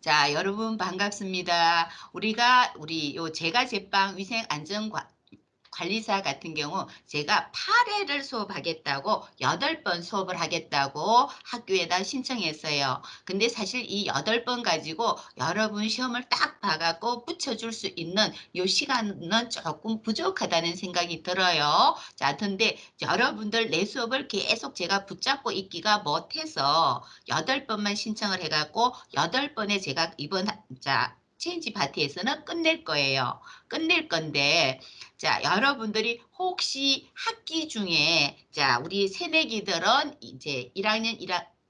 자, 여러분 반갑습니다. 우리 요 제가 제빵 위생 안전 관리사 같은 경우 제가 8회를 수업하겠다고 8번 수업을 하겠다고 학교에다 신청했어요. 근데 사실 이 8번 가지고 여러분 시험을 딱 봐갖고 붙여줄 수 있는 요 시간은 조금 부족하다는 생각이 들어요. 자, 근데 여러분들 내 수업을 계속 제가 붙잡고 있기가 못해서 8번만 신청을 해갖고 8번에 제가 체인지 파티에서는 끝낼 거예요. 끝낼 건데, 자, 여러분들이 혹시 학기 중에, 자, 우리 새내기들은 이제 1학년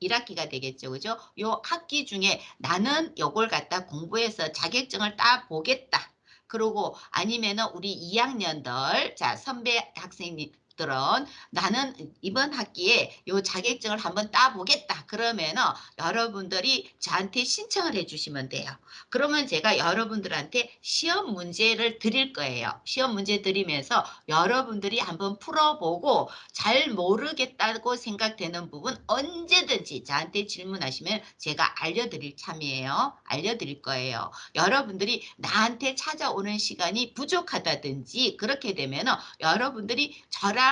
1학기가 되겠죠. 그죠? 요 학기 중에 나는 요걸 갖다 공부해서 자격증을 따 보겠다. 그리고 아니면은 우리 2학년들, 자, 선배 학생님들은 나는 이번 학기에 요 자격증을 한번 따보겠다. 그러면은 여러분들이 저한테 신청을 해주시면 돼요. 그러면 제가 여러분들한테 시험 문제를 드릴 거예요. 시험 문제 드리면서 여러분들이 한번 풀어보고 잘 모르겠다고 생각되는 부분 언제든지 저한테 질문하시면 제가 알려드릴 참이에요. 알려드릴 거예요. 여러분들이 나한테 찾아오는 시간이 부족하다든지 그렇게 되면 여러분들이 저랑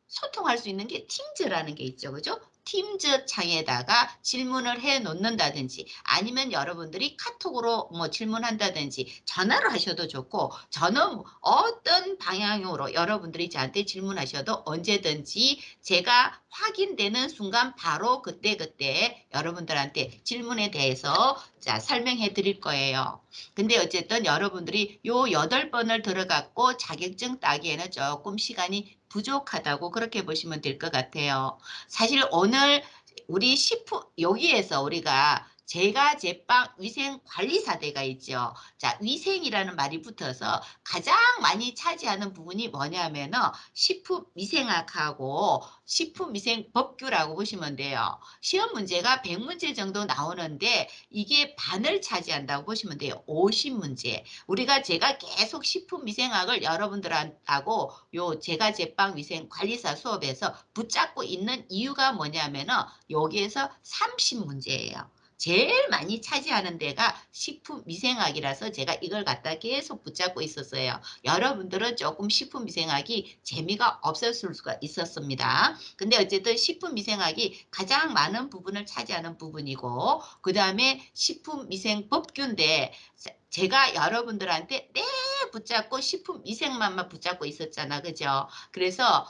소통할 수 있는 게 팀즈라는 게 있죠. 그죠? 팀즈 창에다가 질문을 해 놓는다든지 아니면 여러분들이 카톡으로 뭐 질문한다든지 전화로 하셔도 좋고 저는 어떤 방향으로 여러분들이 저한테 질문하셔도 언제든지 제가 확인되는 순간 바로 그때그때 여러분들한테 질문에 대해서 자, 설명해 드릴 거예요. 근데 어쨌든 여러분들이 요 8번을 들어갔고 자격증 따기에는 조금 시간이 부족하다고 그렇게 보시면 될 것 같아요. 사실 오늘 우리 식품 여기에서 우리가 제가 제빵 위생관리사대가 있죠. 자, 위생이라는 말이 붙어서 가장 많이 차지하는 부분이 뭐냐면은 식품위생학하고 식품위생법규라고 보시면 돼요. 시험 문제가 100문제 정도 나오는데 이게 반을 차지한다고 보시면 돼요. 50문제. 제가 계속 식품위생학을 여러분들하고 요 제가 제빵 위생관리사 수업에서 붙잡고 있는 이유가 뭐냐면은 여기에서 30문제예요. 제일 많이 차지하는 데가 식품위생학이라서 제가 이걸 갖다 계속 붙잡고 있었어요. 여러분들은 조금 식품위생학이 재미가 없었을 수가 있었습니다. 근데 어쨌든 식품위생학이 가장 많은 부분을 차지하는 부분이고 그 다음에 식품위생법규인데 제가 여러분들한테 붙잡고 식품위생만만 붙잡고 있었잖아. 그죠? 그래서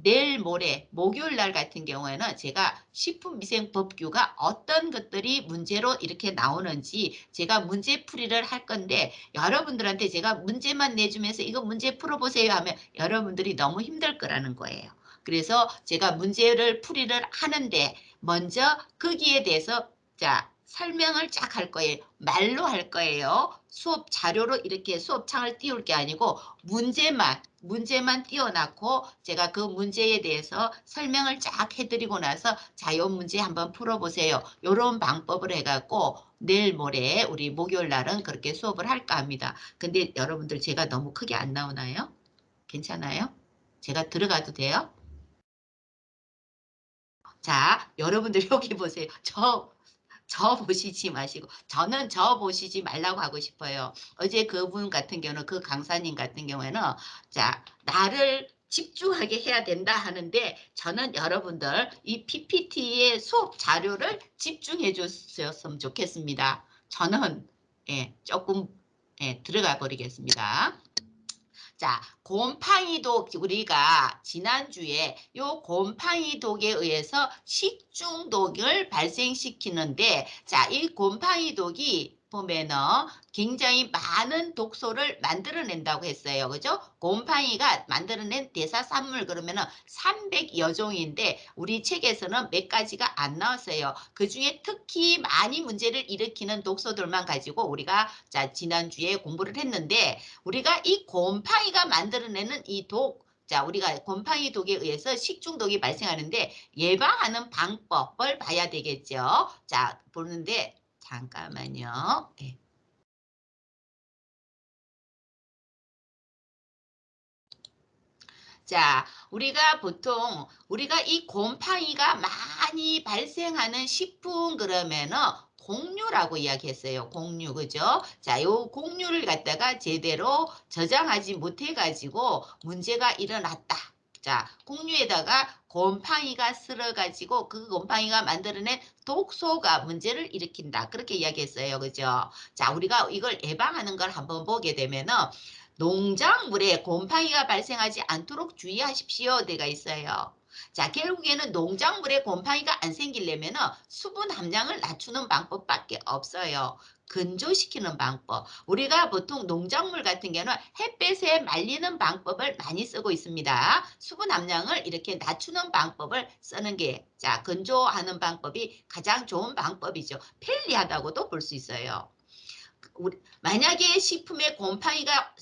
내일 모레 목요일 날 같은 경우에는 제가 식품위생법규가 어떤 것들이 문제로 이렇게 나오는지 제가 문제풀이를 할 건데 여러분들한테 제가 문제만 내주면서 이거 문제 풀어보세요 하면 여러분들이 너무 힘들 거라는 거예요. 그래서 제가 문제를 풀이를 하는데 먼저 거기에 대해서 자 설명을 쫙 할 거예요. 말로 할 거예요. 수업 자료로 이렇게 수업창을 띄울 게 아니고 문제만 띄워놨고 제가 그 문제에 대해서 설명을 쫙 해드리고 나서 자, 요 문제 한번 풀어보세요. 요런 방법을 해갖고 내일 모레 우리 목요일 날은 그렇게 수업을 할까 합니다. 근데 여러분들 제가 너무 크게 안 나오나요? 괜찮아요? 제가 들어가도 돼요? 자, 여러분들 여기 보세요. 저 보시지 마시고 저는 저 보시지 말라고 하고 싶어요. 어제 그분 같은 경우는 그 강사님 같은 경우에는 자 나를 집중하게 해야 된다 하는데 저는 여러분들 이 PPT의 수업 자료를 집중해 줬으면 좋겠습니다. 저는 조금 들어가 버리겠습니다. 자, 곰팡이독 우리가 지난주에 요 곰팡이독에 의해서 식중독을 발생시키는데 자, 이 곰팡이독이 보면은 굉장히 많은 독소를 만들어낸다고 했어요. 그죠? 곰팡이가 만들어낸 대사산물 그러면은 300여 종인데 우리 책에서는 몇 가지가 안 나왔어요. 그중에 특히 많이 문제를 일으키는 독소들만 가지고 우리가 자, 지난주에 공부를 했는데 우리가 이 곰팡이가 만들어내는 이 독, 자, 우리가 곰팡이 독에 의해서 식중독이 발생하는데 예방하는 방법을 봐야 되겠죠. 자, 보는데 잠깐만요. 네. 자, 우리가 이 곰팡이가 많이 발생하는 식품 그러면은 공유라고 이야기했어요. 공유, 그죠? 자, 요 공유를 갖다가 제대로 저장하지 못해가지고 문제가 일어났다. 자, 공유에다가 곰팡이가 쓸어가지고 그 곰팡이가 만들어낸 독소가 문제를 일으킨다. 그렇게 이야기했어요. 그죠? 자, 우리가 이걸 예방하는 걸 한번 보게 되면은 농작물에 곰팡이가 발생하지 않도록 주의하십시오. 되가 있어요. 자, 결국에는 농작물에 곰팡이가 안 생기려면 수분 함량을 낮추는 방법밖에 없어요. 건조시키는 방법. 우리가 보통 농작물 같은 경우는 햇볕에 말리는 방법을 많이 쓰고 있습니다. 수분 함량을 이렇게 낮추는 방법을 쓰는 게, 자, 건조하는 방법이 가장 좋은 방법이죠. 편리하다고도 볼 수 있어요. 만약에 식품에 곰팡이가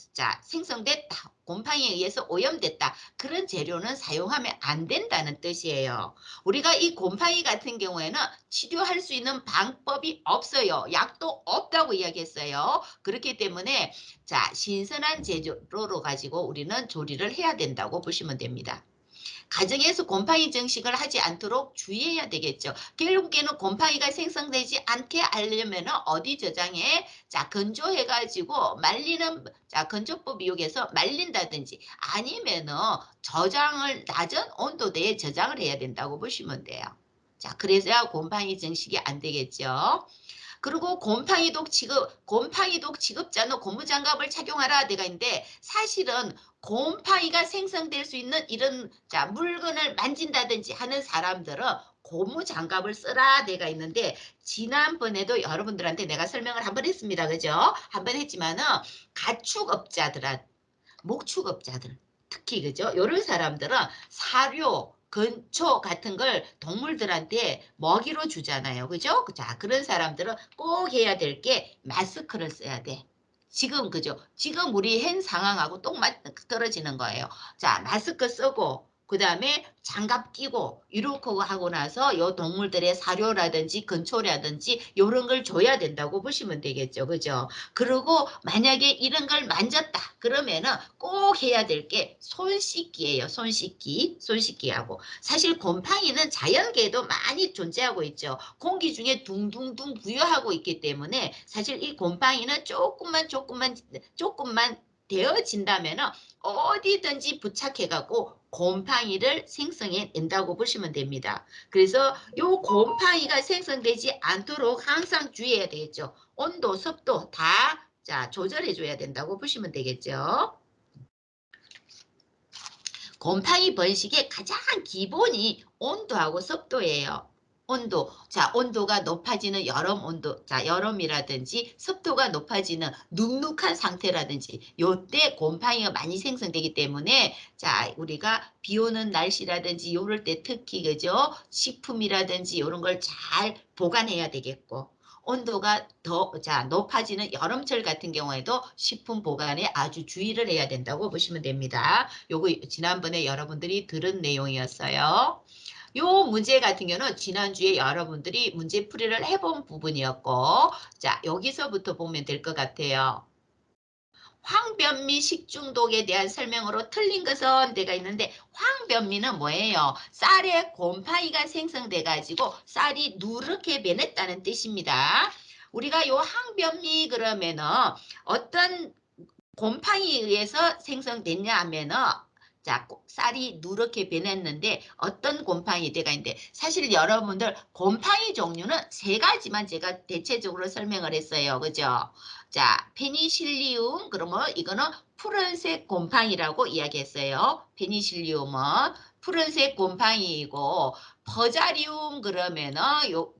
생성됐다. 곰팡이에 의해서 오염됐다. 그런 재료는 사용하면 안 된다는 뜻이에요. 우리가 이 곰팡이 같은 경우에는 치료할 수 있는 방법이 없어요. 약도 없다고 이야기했어요. 그렇기 때문에 신선한 재료로 가지고 우리는 조리를 해야 된다고 보시면 됩니다. 가정에서 곰팡이 증식을 하지 않도록 주의해야 되겠죠. 결국에는 곰팡이가 생성되지 않게 하려면 어디 저장해? 건조해가지고 말리는, 건조법 이용해서 말린다든지 아니면은 저장을 낮은 온도대에 저장을 해야 된다고 보시면 돼요. 그래서야 곰팡이 증식이 안 되겠죠. 그리고 곰팡이독 취급자는 고무장갑을 착용하라 되가 있는데 사실은 곰팡이가 생성될 수 있는 이런 물건을 만진다든지 하는 사람들은 고무장갑을 쓰라 되가 있는데 지난번에도 여러분들한테 내가 설명을 한번 했습니다. 그죠? 한번 했지만은 목축업자들 특히 그죠? 이런 사람들은 사료 근초 같은 걸 동물들한테 먹이로 주잖아요. 그죠? 그런 사람들은 꼭 해야 될 게 마스크를 써야 돼. 지금 그죠? 지금 우리 현 상황하고 똑 떨어지는 거예요. 마스크 쓰고 그다음에 장갑 끼고 이렇게 하고 나서 요 동물들의 사료라든지 근초라든지 이런 걸 줘야 된다고 보시면 되겠죠. 그죠? 그리고 만약에 이런 걸 만졌다 그러면은 꼭 해야 될 게 손 씻기예요. 손 씻기하고 사실 곰팡이는 자연계에도 많이 존재하고 있죠. 공기 중에 둥둥둥 부여하고 있기 때문에 사실 이 곰팡이는 조금만 되어진다면 어디든지 부착해갖고 곰팡이를 생성해낸다고 보시면 됩니다. 그래서 이 곰팡이가 생성되지 않도록 항상 주의해야 되겠죠. 온도, 습도 다 조절해줘야 된다고 보시면 되겠죠. 곰팡이 번식의 가장 기본이 온도하고 습도예요. 온도가 높아지는 여름이라든지 습도가 높아지는 눅눅한 상태라든지 요때 곰팡이가 많이 생성되기 때문에 우리가 비 오는 날씨라든지 요럴 때 특히 그죠? 식품이라든지 이런 걸 잘 보관해야 되겠고 온도가 더 높아지는 여름철 같은 경우에도 식품 보관에 아주 주의를 해야 된다고 보시면 됩니다. 요거 지난번에 여러분들이 들은 내용이었어요. 요 문제 같은 경우는 지난주에 여러분들이 문제풀이를 해본 부분이었고 여기서부터 보면 될 것 같아요. 황변미 식중독에 대한 설명으로 틀린 것은 데가 있는데 황변미는 뭐예요? 쌀에 곰팡이가 생성돼 가지고 쌀이 누렇게 변했다는 뜻입니다. 우리가 요 황변미 그러면은 어떤 곰팡이에 의해서 생성됐냐 하면은 쌀이 누렇게 변했는데 어떤 곰팡이 때가 있는데 사실 여러분들 곰팡이 종류는 세 가지만 제가 대체적으로 설명을 했어요. 그죠? 페니실리움 그러면 이거는 푸른색 곰팡이라고 이야기했어요. 페니실리움은 푸른색 곰팡이이고 버자리움 그러면은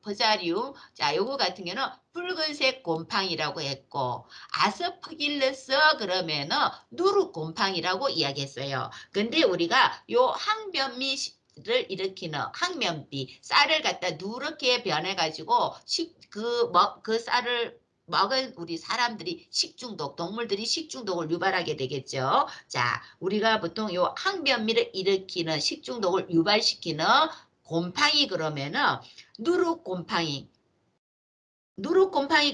버자리움 요거 같은 경우는 붉은색 곰팡이라고 했고 아스퍼길러스 그러면은 누룩곰팡이라고 이야기했어요. 근데 우리가 요 항변미를 일으키는 항면비 쌀을 갖다 누렇게 변해가지고 그 쌀을 먹은 우리 사람들이 동물들이 식중독을 유발하게 되겠죠. 우리가 보통 요 항변미를 일으키는 식중독을 유발시키는 곰팡이 그러면은 누룩곰팡이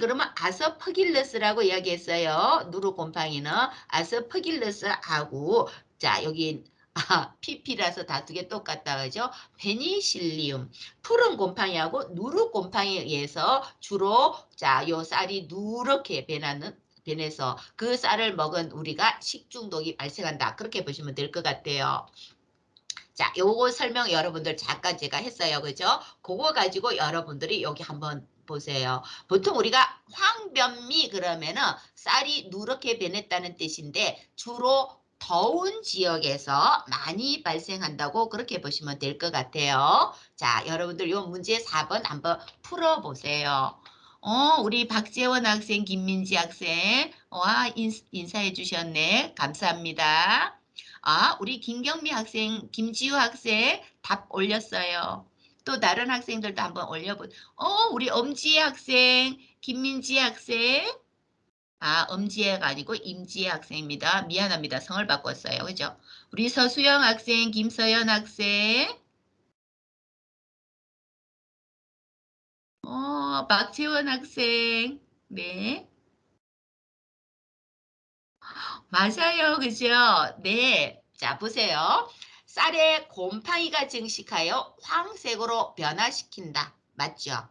그러면 아스퍼길러스라고 이야기했어요. 누룩곰팡이는 아스퍼길러스하고 여기 PP라서 다 두 개 똑같다 그죠? 페니실리움. 푸른 곰팡이하고 누르 곰팡이에 의해서 주로 자, 요 쌀이 누렇게 변해서 그 쌀을 먹은 우리가 식중독이 발생한다. 그렇게 보시면 될 것 같아요. 자, 요거 설명 여러분들 잠깐 제가 했어요. 그죠? 그거 가지고 여러분들이 여기 한번 보세요. 보통 우리가 황변미 그러면은 쌀이 누렇게 변했다는 뜻인데 주로 더운 지역에서 많이 발생한다고 그렇게 보시면 될 것 같아요. 자, 여러분들 요 문제 4번 한번 풀어보세요. 우리 박재원 학생, 김민지 학생, 와, 인사해 주셨네. 감사합니다. 우리 김경미 학생, 김지우 학생 답 올렸어요. 또 다른 학생들도 한번 우리 엄지혜 학생, 김민지 학생. 엄지혜가 아니고 임지혜 학생입니다. 미안합니다. 성을 바꿨어요. 그죠? 우리 서수영 학생, 김서연 학생. 박채원 학생. 네. 맞아요. 그죠? 네. 자, 보세요. 쌀에 곰팡이가 증식하여 황색으로 변화시킨다. 맞죠?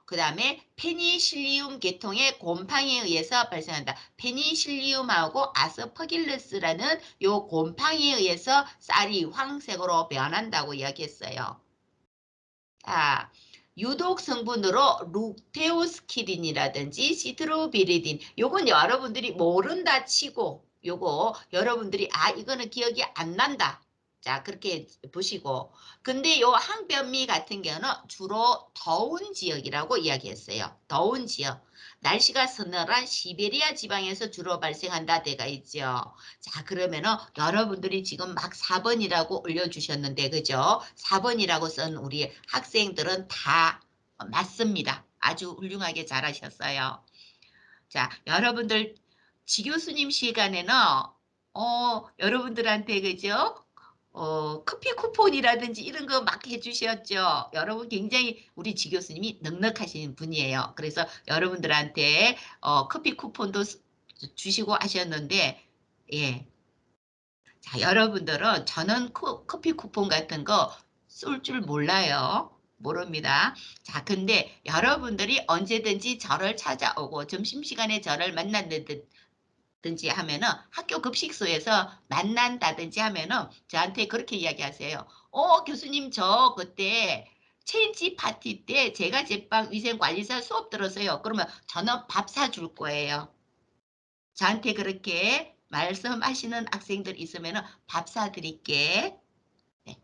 그 다음에 페니실리움 계통의 곰팡이에 의해서 발생한다. 페니실리움하고 아스퍼길러스라는 요 곰팡이에 의해서 쌀이 황색으로 변한다고 이야기했어요. 자, 유독 성분으로 룩테오스키린이라든지 시트로비리딘 요건 여러분들이 모른다 치고 요거 여러분들이 이거는 기억이 안 난다. 자, 그렇게 보시고. 근데 요 항변미 같은 경우는 주로 더운 지역이라고 이야기했어요. 더운 지역. 날씨가 서늘한 시베리아 지방에서 주로 발생한다 데가 있죠. 자, 그러면은 여러분들이 지금 막 4번이라고 올려주셨는데, 그죠? 4번이라고 쓴 우리 학생들은 다 맞습니다. 아주 훌륭하게 잘하셨어요. 자, 여러분들 지교수님 시간에는 여러분들한테 그죠? 커피 쿠폰이라든지 이런 거 막 해주셨죠. 여러분 굉장히 우리 지교수님이 넉넉하신 분이에요. 그래서 여러분들한테 커피 쿠폰도 주시고 하셨는데, 예. 자, 여러분들은 저는 커피 쿠폰 같은 거 쏠 줄 몰라요. 모릅니다. 자, 근데 여러분들이 언제든지 저를 찾아오고 점심시간에 저를 만났는지 하면은 학교 급식소에서 만난다든지 하면은 저한테 그렇게 이야기하세요. 교수님, 저 그때 체인지 파티 때 제가 제빵 위생관리사 수업 들었어요. 그러면 저는 밥 사줄 거예요. 저한테 그렇게 말씀하시는 학생들 있으면 밥 사드릴게. 네,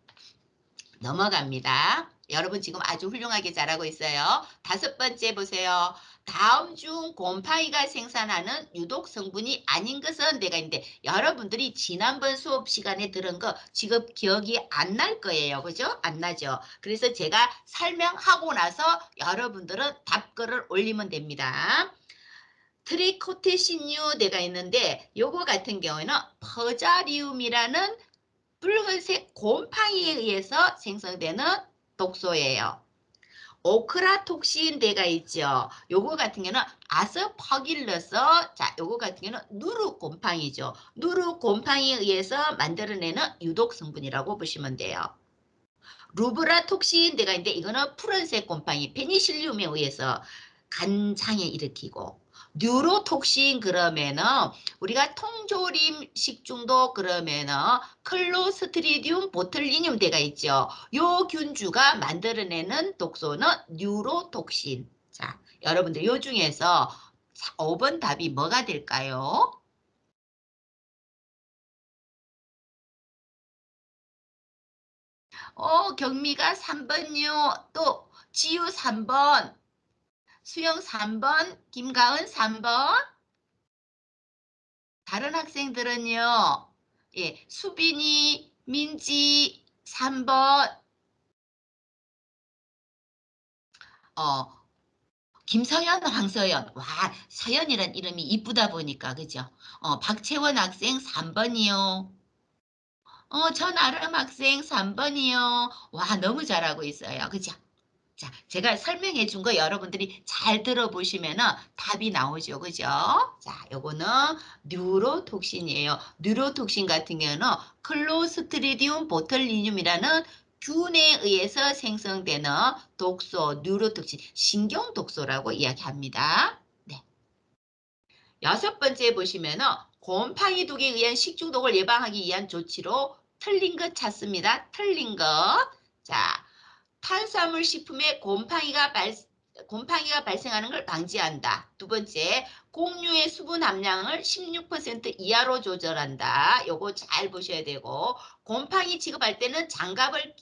넘어갑니다. 여러분 지금 아주 훌륭하게 잘하고 있어요. 5번째 보세요. 다음 중 곰팡이가 생산하는 유독 성분이 아닌 것은 내가 있는데 여러분들이 지난번 수업 시간에 들은 거 지금 기억이 안 날 거예요. 그죠? 안 나죠? 그래서 제가 설명하고 나서 여러분들은 답글을 올리면 됩니다. 트리코테신유대가 있는데 요거 같은 경우에는 퍼자리움이라는 붉은색 곰팡이에 의해서 생성되는 독소예요. 오크라톡신대가 있죠. 요거 같은 경우는 아스퍼길러스, 자, 요거 같은 경우는 누르 곰팡이죠. 누르 곰팡이에 의해서 만들어내는 유독 성분이라고 보시면 돼요. 루브라톡신대가 있는데 이거는 푸른색 곰팡이, 페니실륨에 의해서 간장에 일으키고 뉴로톡신 그러면은 우리가 통조림 식중독 그러면은 클로스트리디움 보틀리늄 대가 있죠. 요 균주가 만들어내는 독소는 뉴로톡신. 자, 여러분들 요 중에서 5번 답이 뭐가 될까요? 경미가 3번요. 또 지우 3번. 수영 3번, 김가은 3번. 다른 학생들은요. 예, 수빈이, 민지 3번. 어, 김서연, 황서연. 와, 서연이란 이름이 이쁘다 보니까 그죠? 박채원 학생 3번이요. 전아름 학생 3번이요. 와, 너무 잘하고 있어요. 그죠? 자, 제가 설명해 준 거 여러분들이 잘 들어보시면은 답이 나오죠. 그죠? 자, 요거는 뉴로톡신이에요. 뉴로톡신 같은 경우는 클로스트리디움 보툴리눔이라는 균에 의해서 생성되는 독소, 뉴로톡신, 신경 독소라고 이야기합니다. 네. 여섯 번째 보시면은 곰팡이 독에 의한 식중독을 예방하기 위한 조치로 틀린 것 찾습니다. 틀린 것. 자, 탄수화물 식품에 곰팡이가 발생하는 걸 방지한다. 두 번째, 곡류의 수분 함량을 16% 이하로 조절한다. 요거 잘 보셔야 되고, 곰팡이 취급할 때는 장갑을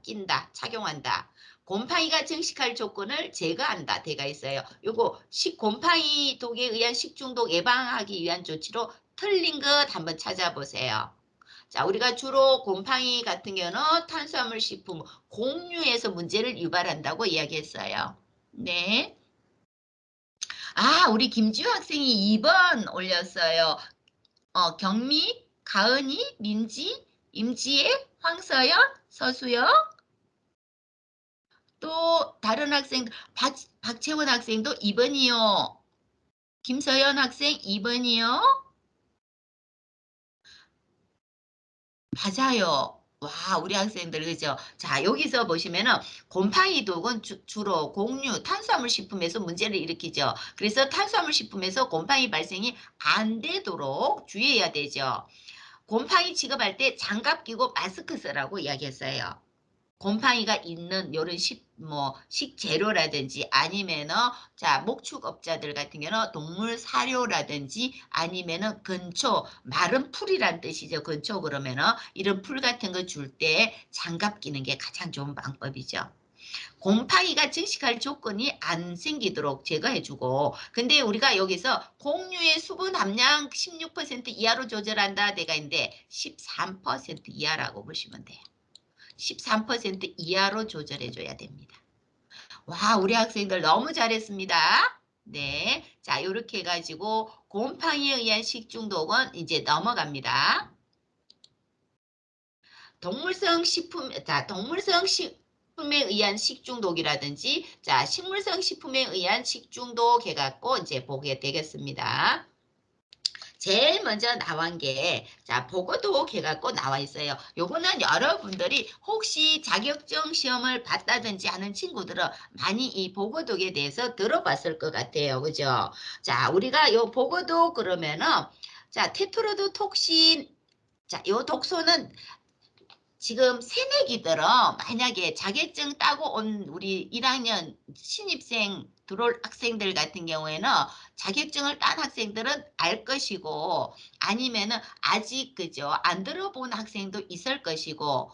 낀다, 착용한다. 곰팡이가 증식할 조건을 제거한다. 돼가 있어요. 요거 곰팡이 독에 의한 식중독 예방하기 위한 조치로 틀린 것 한번 찾아보세요. 자, 우리가 주로 곰팡이 같은 경우는 탄수화물 식품, 곡류에서 문제를 유발한다고 이야기했어요. 네. 아, 우리 김지우 학생이 2번 올렸어요. 경미, 가은이, 민지, 임지혜, 황서연, 서수영, 또 다른 학생, 박채원 학생도 2번이요. 김서연 학생 2번이요. 맞아요. 와, 우리 학생들, 그죠? 자, 여기서 보시면은 곰팡이 독은 주로 곡류, 탄수화물 식품에서 문제를 일으키죠. 그래서 탄수화물 식품에서 곰팡이 발생이 안 되도록 주의해야 되죠. 곰팡이 취급할 때 장갑 끼고 마스크 쓰라고 이야기했어요. 곰팡이가 있는 요런 식재료라든지 아니면은 자 목축업자들 같은 경우는 동물 사료라든지 아니면은 근초 마른 풀이란 뜻이죠. 근초 그러면은 이런 풀 같은 거 줄 때 장갑 끼는 게 가장 좋은 방법이죠. 곰팡이가 증식할 조건이 안 생기도록 제거해주고 근데 우리가 여기서 곡류의 수분 함량 16% 이하로 조절한다 내가 있는데 13% 이하라고 보시면 돼요. 13% 이하로 조절해줘야 됩니다. 와, 우리 학생들 너무 잘했습니다. 네. 자, 이렇게 해가지고 곰팡이에 의한 식중독은 이제 넘어갑니다. 동물성 식품에 의한 식중독이라든지, 자, 식물성 식품에 의한 식중독 해갖고 이제 보게 되겠습니다. 제일 먼저 나온 게, 자, 보고독 해갖고 나와 있어요. 요거는 여러분들이 혹시 자격증 시험을 봤다든지 하는 친구들은 많이 이 보고독에 대해서 들어봤을 것 같아요. 그죠? 자, 우리가 요 보고독 그러면은, 자, 테트로도톡신, 자, 요 독소는 지금 새내기들은 만약에 자격증 따고 온 우리 1학년 신입생 들어올 학생들 같은 경우에는 자격증을 딴 학생들은 알 것이고 아니면은 아직 그죠 안 들어본 학생도 있을 것이고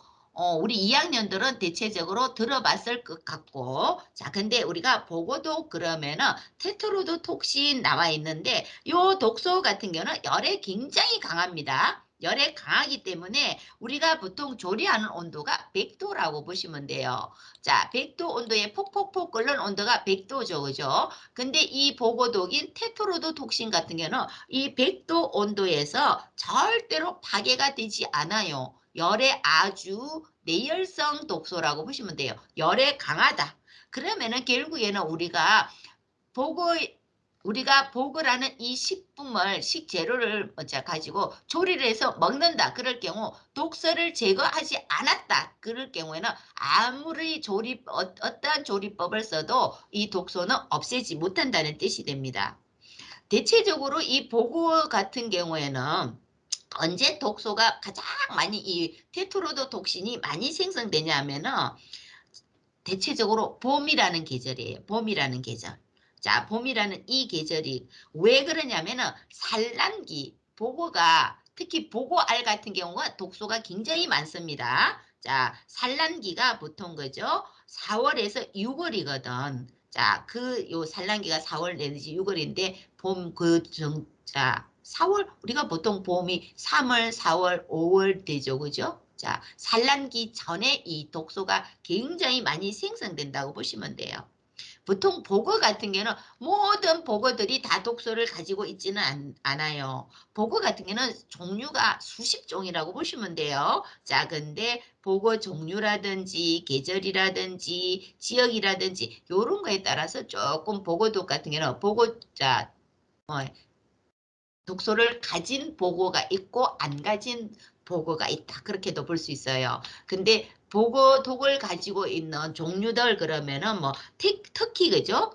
우리 2학년들은 대체적으로 들어봤을 것 같고 자 근데 우리가 보고도 그러면은 테트로도톡신 나와 있는데 요 독소 같은 경우는 열에 굉장히 강합니다. 열에 강하기 때문에 우리가 보통 조리하는 온도가 100도라고 보시면 돼요. 자, 100도 온도에 폭폭폭 끓는 온도가 100도죠. 그죠? 근데 이 보고독인 테트로도톡신 같은 경우는 이 100도 온도에서 절대로 파괴가 되지 않아요. 열에 아주 내열성 독소라고 보시면 돼요. 열에 강하다. 그러면은 결국에는 우리가 보고라는 이 식재료를 가지고 조리를 해서 먹는다. 그럴 경우 독소를 제거하지 않았다. 그럴 경우에는 아무리 어떠한 조리법을 써도 이 독소는 없애지 못한다는 뜻이 됩니다. 대체적으로 이 보고 같은 경우에는 언제 독소가 가장 많이 이 테트로도톡신이 많이 생성되냐 하면은 대체적으로 봄이라는 계절이에요. 봄이라는 계절. 자, 봄이라는 이 계절이 왜 그러냐면은 산란기, 보고가 특히 보고알 같은 경우가 독소가 굉장히 많습니다. 자, 산란기가 보통 그죠? 4월에서 6월이거든. 자, 요 산란기가 4월 내지 6월인데 자, 4월 우리가 보통 봄이 3월, 4월, 5월 되죠. 그죠? 자, 산란기 전에 이 독소가 굉장히 많이 생성된다고 보시면 돼요. 보통 보거 같은 경우는 모든 보거들이 다 독소를 가지고 있지는 않아요. 보거 같은 경우는 종류가 수십 종이라고 보시면 돼요. 자, 근데 보거 종류라든지 계절이라든지 지역이라든지 요런 거에 따라서 조금 보거독 같은 경우는 어, 독소를 가진 보고가 있고 안 가진 보고가 있다. 그렇게도 볼 수 있어요. 근데 보고 독을 가지고 있는 종류들 그러면은 뭐 특히 그죠?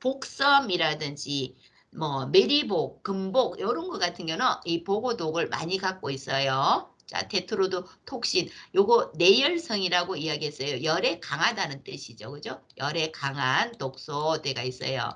복섬이라든지 뭐 메리복, 금복 이런 거 같은 경우는 이 보고독을 많이 갖고 있어요. 자, 테트로도 톡신 요거 내열성이라고 이야기했어요. 열에 강하다는 뜻이죠. 그죠? 열에 강한 독소대가 있어요.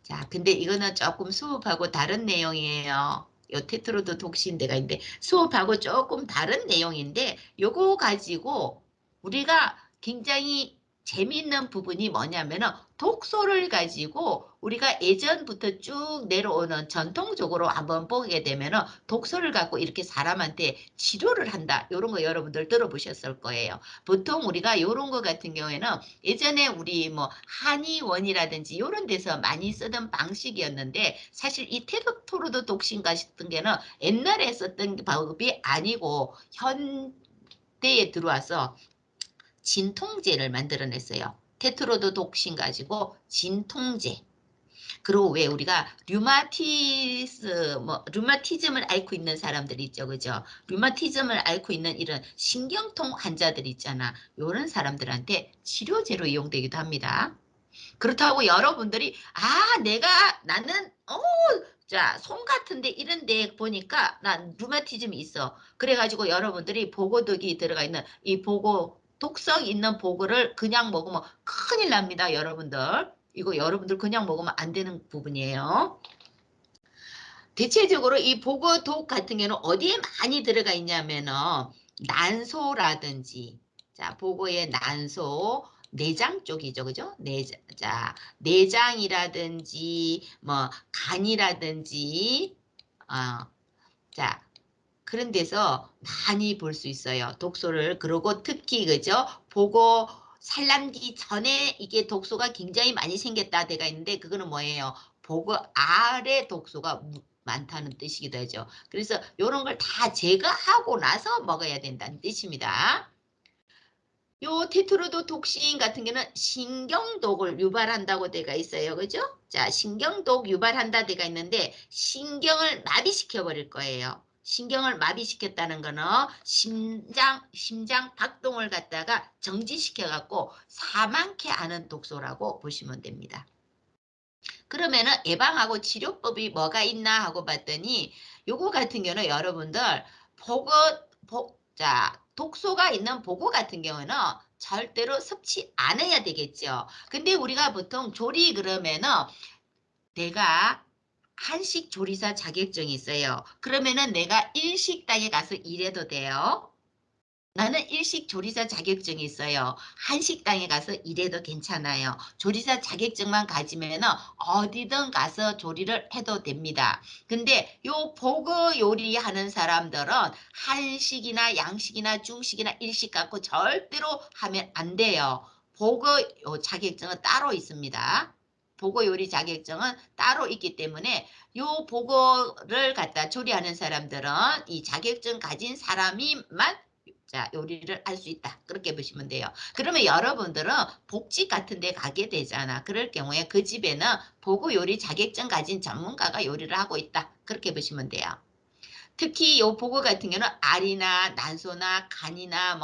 자, 근데 이거는 조금 수업하고 다른 내용이에요. 요 테트로도 독신대가 있는데 수업하고 조금 다른 내용인데 요거 가지고 우리가 굉장히 재미있는 부분이 뭐냐면은 독소를 가지고 우리가 예전부터 쭉 내려오는 전통적으로 한번 보게 되면은 독소를 갖고 이렇게 사람한테 치료를 한다. 요런 거 여러분들 들어보셨을 거예요. 보통 우리가 요런 거 같은 경우에는 예전에 우리 뭐 한의원이라든지 이런 데서 많이 쓰던 방식이었는데 사실 이 테르토르도 독신 같은 게는 옛날에 썼던 방법이 아니고 현대에 들어와서 진통제를 만들어냈어요. 테트로도 독신 가지고 진통제. 그리고 왜 우리가 류마티즘을 앓고 있는 사람들 있죠, 그죠? 류마티즘을 앓고 있는 이런 신경통 환자들 있잖아. 이런 사람들한테 치료제로 이용되기도 합니다. 그렇다고 여러분들이 나는 자, 손 같은데 이런 데 보니까 난 류마티즘이 있어. 그래가지고 여러분들이 보고독이 들어가 있는 이 보고 독성 있는 보고를 그냥 먹으면 큰일 납니다, 여러분들. 이거 여러분들 그냥 먹으면 안 되는 부분이에요. 대체적으로 이 보고독 같은 경우는 어디에 많이 들어가 있냐면은 난소라든지 자, 보고의 난소 내장 쪽이죠. 그죠? 내장이라든지 뭐 간이라든지 자, 그런 데서 많이 볼 수 있어요. 독소를. 그리고 특히 그죠? 보고 산란기 전에 이게 독소가 굉장히 많이 생겼다 돼가 있는데 그거는 뭐예요? 보고 아래 독소가 많다는 뜻이기도 하죠. 그래서 이런 걸 다 제거하고 나서 먹어야 된다는 뜻입니다. 요 테트로도 독신 같은 경우는 신경독을 유발한다고 돼가 있어요. 그죠? 자, 신경독 유발한다 돼가 있는데 신경을 마비시켜 버릴 거예요. 신경을 마비시켰다는 거는 심장 박동을 갖다가 정지시켜 갖고 사망케 하는 독소라고 보시면 됩니다. 그러면은 예방하고 치료법이 뭐가 있나 하고 봤더니 요거 같은 경우는 여러분들 독소가 있는 보고 같은 경우는 절대로 섭취 안 해야 되겠죠. 근데 우리가 보통 조리 그러면은 내가 한식 조리사 자격증이 있어요. 그러면은 내가 일식당에 가서 일해도 돼요. 나는 일식 조리사 자격증이 있어요. 한식당에 가서 일해도 괜찮아요. 조리사 자격증만 가지면 어디든 가서 조리를 해도 됩니다. 근데 요 보거 요리하는 사람들은 한식이나 양식이나 중식이나 일식 갖고 절대로 하면 안 돼요. 보거 자격증은 따로 있습니다. 보고 요리 자격증은 따로 있기 때문에 요 보고를 갖다 조리하는 사람들은 이 자격증 가진 사람이만 자, 요리를 할 수 있다. 그렇게 보시면 돼요. 그러면 여러분들은 복집 같은 데 가게 되잖아. 그럴 경우에 그 집에는 보고 요리 자격증 가진 전문가가 요리를 하고 있다. 그렇게 보시면 돼요. 특히 요 보고 같은 경우는 알이나 난소나 간이나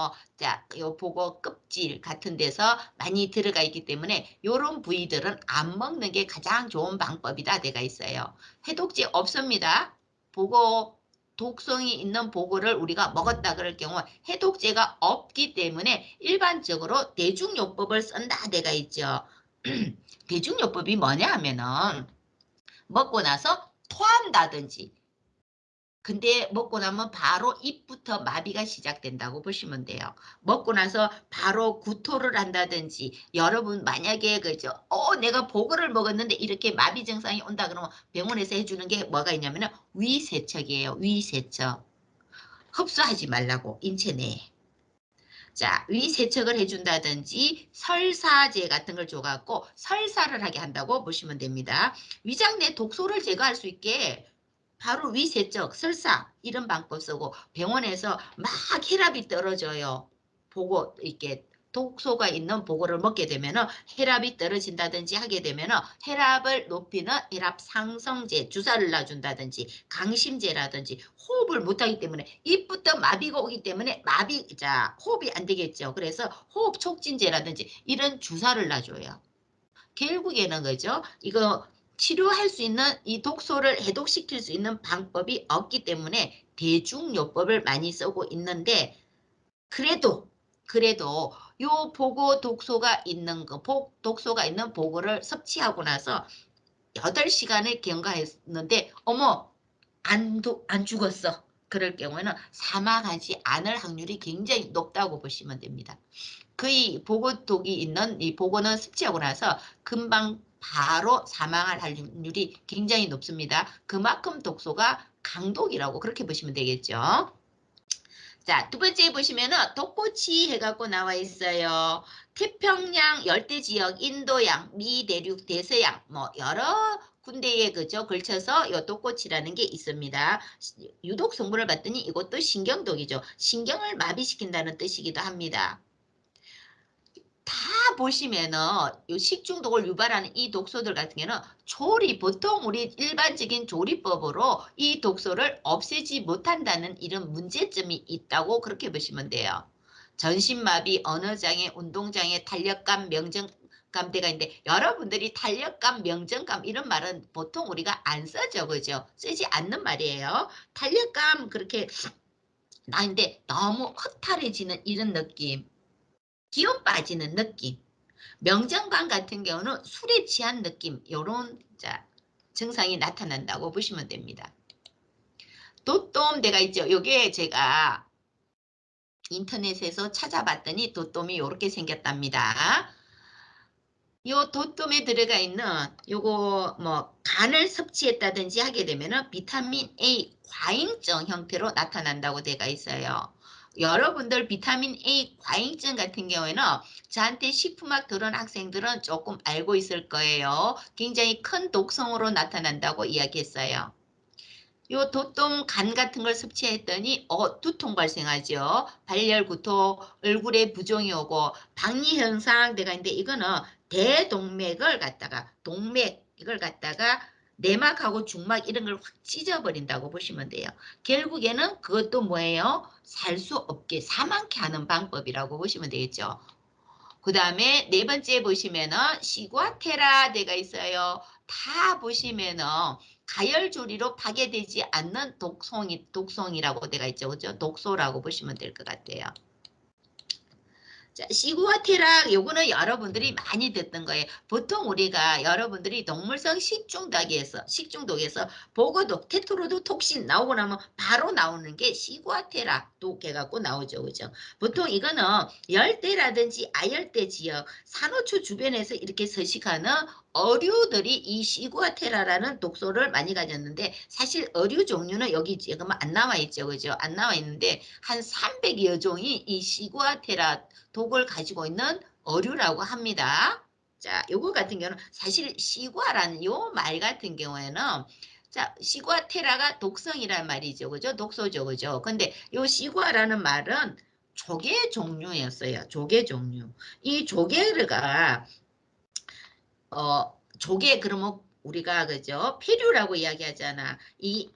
요 보고 껍질 같은 데서 많이 들어가 있기 때문에 요런 부위들은 안 먹는 게 가장 좋은 방법이다. 돼가 있어요. 해독제 없습니다. 보고 독성이 있는 보고를 우리가 먹었다 그럴 경우 해독제가 없기 때문에 일반적으로 대중요법을 쓴다 돼가 있죠. 대중요법이 뭐냐 하면은 먹고 나서 토한다든지 근데 먹고 나면 바로 입부터 마비가 시작된다고 보시면 돼요. 먹고 나서 바로 구토를 한다든지 여러분 만약에 그죠? 내가 보거를 먹었는데 이렇게 마비 증상이 온다 그러면 병원에서 해주는 게 뭐가 있냐면은 위세척이에요. 위세척. 흡수하지 말라고 인체 내에. 자, 위세척을 해준다든지 설사제 같은 걸 줘갖고 설사를 하게 한다고 보시면 됩니다. 위장 내 독소를 제거할 수 있게 바로 위세척, 설사 이런 방법 쓰고 병원에서 막 혈압이 떨어져요. 보고 이렇게 독소가 있는 보고를 먹게 되면은 혈압이 떨어진다든지 하게 되면은 혈압을 높이는 혈압 상승제 주사를 놔준다든지 강심제라든지 호흡을 못하기 때문에 입부터 마비가 오기 때문에 자 호흡이 안 되겠죠. 그래서 호흡 촉진제라든지 이런 주사를 놔줘요. 결국에는 그죠? 이거 치료할 수 있는 이 독소를 해독시킬 수 있는 방법이 없기 때문에 대중요법을 많이 쓰고 있는데 그래도 요 보고 독소가 있는 독소가 있는 보고를 섭취하고 나서 8시간을 경과했는데 어머 안 죽었어. 그럴 경우에는 사망하지 않을 확률이 굉장히 높다고 보시면 됩니다. 그 보고독이 있는 이 보고는 섭취하고 나서 금방 바로 사망할 확률이 굉장히 높습니다. 그만큼 독소가 강독이라고 그렇게 보시면 되겠죠. 자, 두 번째 보시면은 독고치 해갖고 나와 있어요. 태평양 열대지역, 인도양, 미대륙, 대서양 뭐 여러 군데에 그죠 걸쳐서 요 독고치라는 게 있습니다. 유독 성분을 봤더니 이것도 신경독이죠. 신경을 마비시킨다는 뜻이기도 합니다. 다 보시면은 요 식중독을 유발하는 이 독소들 같은 경우는 보통 우리 일반적인 조리법으로 이 독소를 없애지 못한다는 이런 문제점이 있다고 그렇게 보시면 돼요. 전신마비, 언어장애, 운동장애, 탄력감, 명정감대가 있는데 여러분들이 탄력감, 명정감 이런 말은 보통 우리가 안 쓰죠. 그죠? 쓰지 않는 말이에요. 탄력감 그렇게 나는데 너무 허탈해지는 이런 느낌. 기운 빠지는 느낌. 명정관 같은 경우는 술에 취한 느낌. 요런 증상이 나타난다고 보시면 됩니다. 도톰대가 있죠. 요게 제가 인터넷에서 찾아봤더니 도톰이 요렇게 생겼답니다. 요 도톰에 들어가 있는 요거 뭐 간을 섭취했다든지 하게 되면은 비타민 A 과잉증 형태로 나타난다고 되어 있어요. 여러분들 비타민 A 과잉증 같은 경우에는 저한테 식품학 들은 학생들은 조금 알고 있을 거예요. 굉장히 큰 독성으로 나타난다고 이야기했어요. 요 도톰 간 같은 걸 섭취했더니 두통 발생하죠. 발열, 구토, 얼굴에 부종이 오고 박리 현상 내가 있는데 이거는 대동맥을 갖다가 이걸 갖다가 내막하고 중막 이런 걸 확 찢어버린다고 보시면 돼요. 결국에는 그것도 뭐예요? 살 수 없게 사망케 하는 방법이라고 보시면 되겠죠. 그 다음에 네 번째 보시면은 시과테라 데가 있어요. 다 보시면은 가열조리로 파괴되지 않는 독성이라고 되어 있죠. 그죠? 독소라고 보시면 될 것 같아요. 자, 시구아테락 요거는 여러분들이 많이 듣던 거예요. 보통 우리가 여러분들이 동물성 식중독에서 보고독, 테트로도톡신 나오고 나면 바로 나오는 게 시구아테락 독 해갖고 나오죠. 그죠? 보통 이거는 열대라든지 아열대 지역, 산호초 주변에서 이렇게 서식하는 어류들이 이 시구아테라라는 독소를 많이 가졌는데 사실 어류 종류는 여기 지금 안 나와 있죠. 그죠? 안 나와 있는데 한 300여 종이 이 시구아테라 독을 가지고 있는 어류라고 합니다. 자, 요거 같은 경우는 사실 시과라는 요 말 같은 경우에는 자, 시과테라가 독성이란 말이죠. 그죠? 독소죠. 그죠? 근데 요 시과라는 말은 조개 종류였어요. 조개 종류. 이 조개가 조개 그러면 우리가 그죠? 폐류라고 이야기하잖아. 이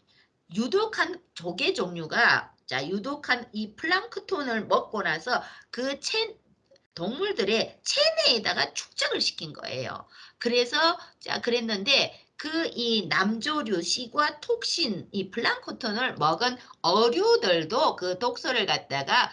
유독한 조개 종류가 유독한 이 플랑크톤을 먹고 나서 그 동물들의 체내에다가 축적을 시킨 거예요. 그래서 그랬는데 그 이 남조류 시과 톡신 이 플랑크톤을 먹은 어류들도 그 독소를 갖다가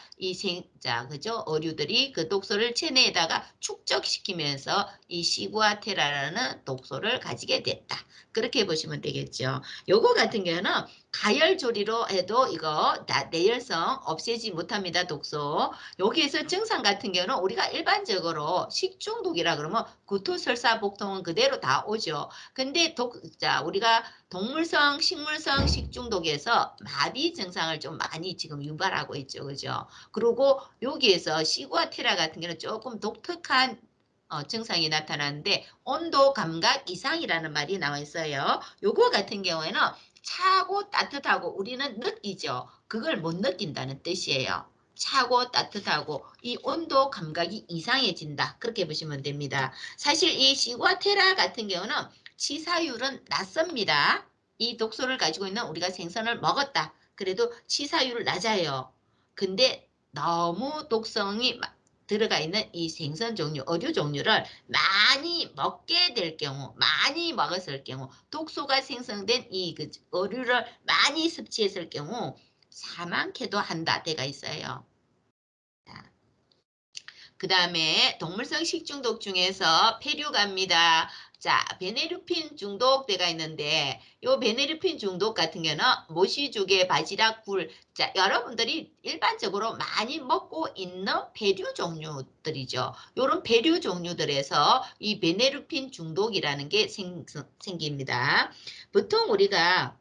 그죠? 어류들이 그 독소를 체내에다가 축적시키면서 이 시구아테라라는 독소를 가지게 됐다. 그렇게 보시면 되겠죠. 요거 같은 경우는 가열조리로 해도 이거 내열성 없애지 못합니다. 독소. 여기에서 증상 같은 경우는 우리가 일반적으로 식중독이라 그러면 구토, 설사, 복통은 그대로 다 오죠. 근데 우리가 동물성, 식물성 식중독에서 마비 증상을 좀 많이 지금 유발하고 있죠. 그죠? 그리고 여기에서 시구아테라 같은 경우는 조금 독특한 증상이 나타나는데 온도 감각 이상이라는 말이 나와 있어요. 요거 같은 경우에는 차고 따뜻하고 우리는 느끼죠. 그걸 못 느낀다는 뜻이에요. 차고 따뜻하고 이 온도 감각이 이상해진다. 그렇게 보시면 됩니다. 사실 이 시구아테라 같은 경우는 치사율은 낮습니다. 이 독소를 가지고 있는 우리가 생선을 먹었다. 그래도 치사율 낮아요. 근데 너무 독성이 들어가 있는 이 생선 종류, 어류 종류를 많이 먹게 될 경우, 많이 먹었을 경우, 독소가 생성된 이 어류를 많이 섭취했을 경우 사망케도 한다. 데가 있어요. 그 다음에 동물성 식중독 중에서 폐류갑니다. 자, 베네루핀 중독대가 있는데 요 베네루핀 중독 같은 경우는 모시조개, 바지락, 굴. 자, 여러분들이 일반적으로 많이 먹고 있는 폐류 종류들이죠. 요런 폐류 종류들에서 이 베네루핀 중독이라는 게 생깁니다. 보통 우리가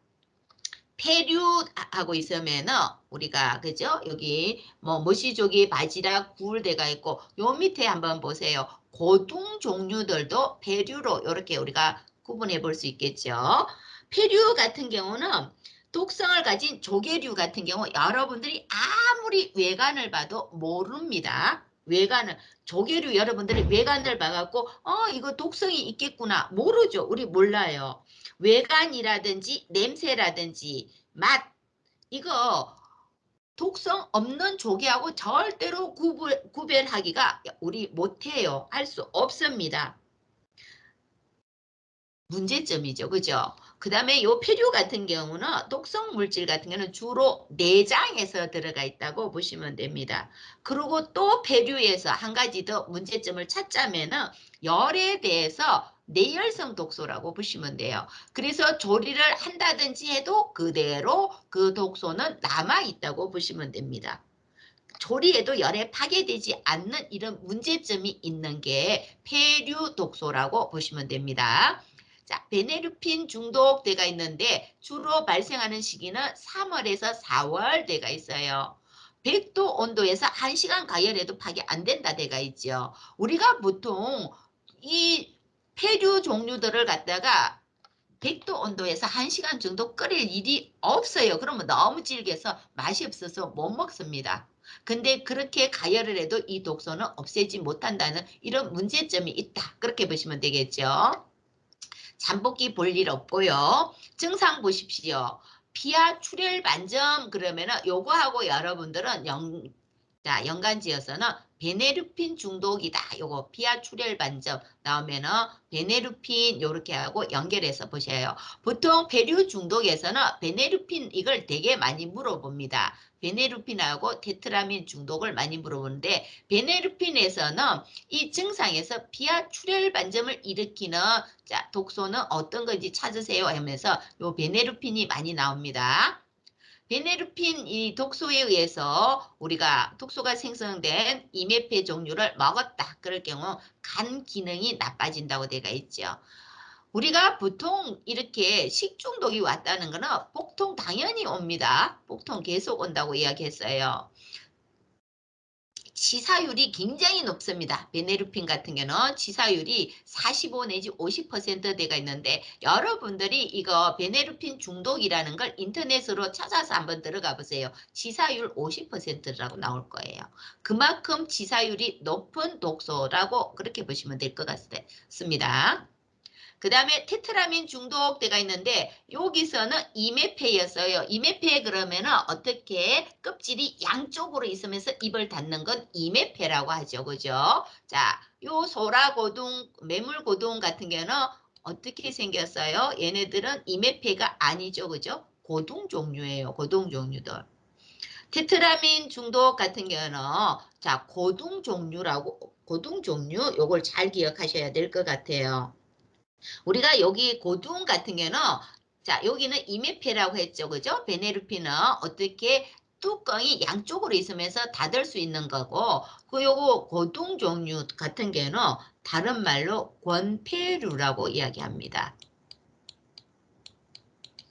폐류하고 있으면은 우리가 그죠? 여기 뭐 모시조개, 바지락, 굴대가 있고 요 밑에 한번 보세요. 고둥 종류들도 폐류로 이렇게 우리가 구분해 볼 수 있겠죠. 폐류 같은 경우는 독성을 가진 조개류 같은 경우 여러분들이 아무리 외관을 봐도 모릅니다. 외관을 조개류 여러분들이 외관을 봐갖고 이거 독성이 있겠구나 모르죠. 우리 몰라요. 외관이라든지 냄새라든지 맛 이거 독성 없는 조개하고 절대로 구별하기가 우리 못해요. 할 수 없습니다. 문제점이죠. 그죠? 그 다음에 요 폐류 같은 경우는 독성 물질 같은 경우는 주로 내장에서 들어가 있다고 보시면 됩니다. 그리고 또 폐류에서 한 가지 더 문제점을 찾자면은 열에 대해서 내열성 독소라고 보시면 돼요. 그래서 조리를 한다든지 해도 그대로 그 독소는 남아 있다고 보시면 됩니다. 조리에도 열에 파괴되지 않는 이런 문제점이 있는 게 폐류 독소라고 보시면 됩니다. 자, 베네루핀 중독대가 있는데 주로 발생하는 시기는 3월에서 4월대가 있어요. 100도 온도에서 1시간 가열해도 파괴 안 된다 대가 있죠. 우리가 보통 이 폐류 종류들을 갖다가 100도 온도에서 1시간 정도 끓일 일이 없어요. 그러면 너무 질겨서 맛이 없어서 못 먹습니다. 근데 그렇게 가열을 해도 이 독소는 없애지 못한다는 이런 문제점이 있다. 그렇게 보시면 되겠죠. 잠복기 볼 일 없고요. 증상 보십시오. 피하 출혈 반점 그러면은 요거하고 여러분들은 연관지어서는 베네루핀 중독이다. 요거 피하 출혈 반점 나오면은 베네루핀 요렇게 하고 연결해서 보셔요. 보통 폐류 중독에서는 베네루핀 이걸 되게 많이 물어봅니다. 베네루핀하고 테트라민 중독을 많이 물어보는데 베네루핀에서는 이 증상에서 피하 출혈 반점을 일으키는 자, 독소는 어떤 건지 찾으세요 하면서 요 베네루핀이 많이 나옵니다. 베네루핀 이 독소에 의해서 우리가 독소가 생성된 이메페 종류를 먹었다. 그럴 경우 간 기능이 나빠진다고 되어 있죠. 우리가 보통 이렇게 식중독이 왔다는 거는 복통 당연히 옵니다. 복통 계속 온다고 이야기했어요. 치사율이 굉장히 높습니다. 베네루핀 같은 경우는 치사율이 45 내지 50%대가 있는데 여러분들이 이거 베네루핀 중독이라는 걸 인터넷으로 찾아서 한번 들어가 보세요. 치사율 50%라고 나올 거예요. 그만큼 치사율이 높은 독소라고 그렇게 보시면 될 것 같습니다. 그 다음에 테트라민 중독대가 있는데 여기서는 이메페였어요. 이메페 그러면은 어떻게 껍질이 양쪽으로 있으면서 입을 닫는 건 이메페라고 하죠. 그죠? 자, 요 소라고둥, 매물고둥 같은 경우는 어떻게 생겼어요? 얘네들은 이메페가 아니죠. 그죠? 고둥 종류예요. 고둥 종류들. 테트라민 중독 같은 경우는 자, 고둥 종류라고 고둥 종류 요걸 잘 기억하셔야 될 것 같아요. 우리가 여기 고두움 같은 경우는 자 여기는 이메페라고 했죠. 그죠? 베네루핀은 어떻게 뚜껑이 양쪽으로 있으면서 닫을 수 있는 거고 그 요거 고둥 종류 같은 경우는 다른 말로 권폐류라고 이야기합니다.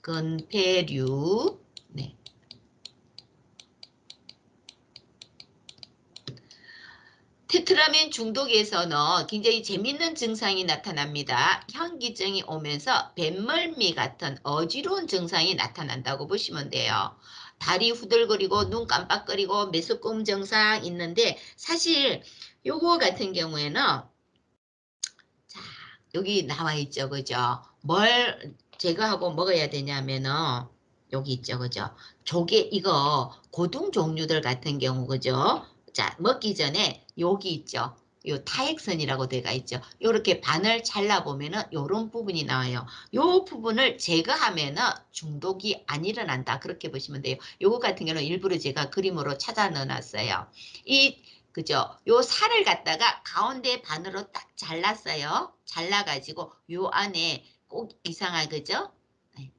근폐류. 네. 테트라민 중독에서는 굉장히 재밌는 증상이 나타납니다. 현기증이 오면서 뱃멀미 같은 어지러운 증상이 나타난다고 보시면 돼요. 다리 후들거리고 눈 깜빡거리고 메스꺼움 증상 있는데 사실 요거 같은 경우에는 자, 여기 나와 있죠. 그죠? 뭘 제거하고 먹어야 되냐면은 여기 있죠. 그죠? 조개 이거 고등 종류들 같은 경우 그죠? 자, 먹기 전에 여기 있죠. 요 타액선이라고 되어 있죠. 요렇게 반을 잘라 보면은 요런 부분이 나와요. 요 부분을 제거하면은 중독이 안 일어난다. 그렇게 보시면 돼요. 요거 같은 경우는 일부러 제가 그림으로 찾아 넣어 놨어요. 이 그죠? 요 살을 갖다가 가운데 반으로 딱 잘랐어요. 잘라가지고 요 안에 꼭 이상한 그죠? 네.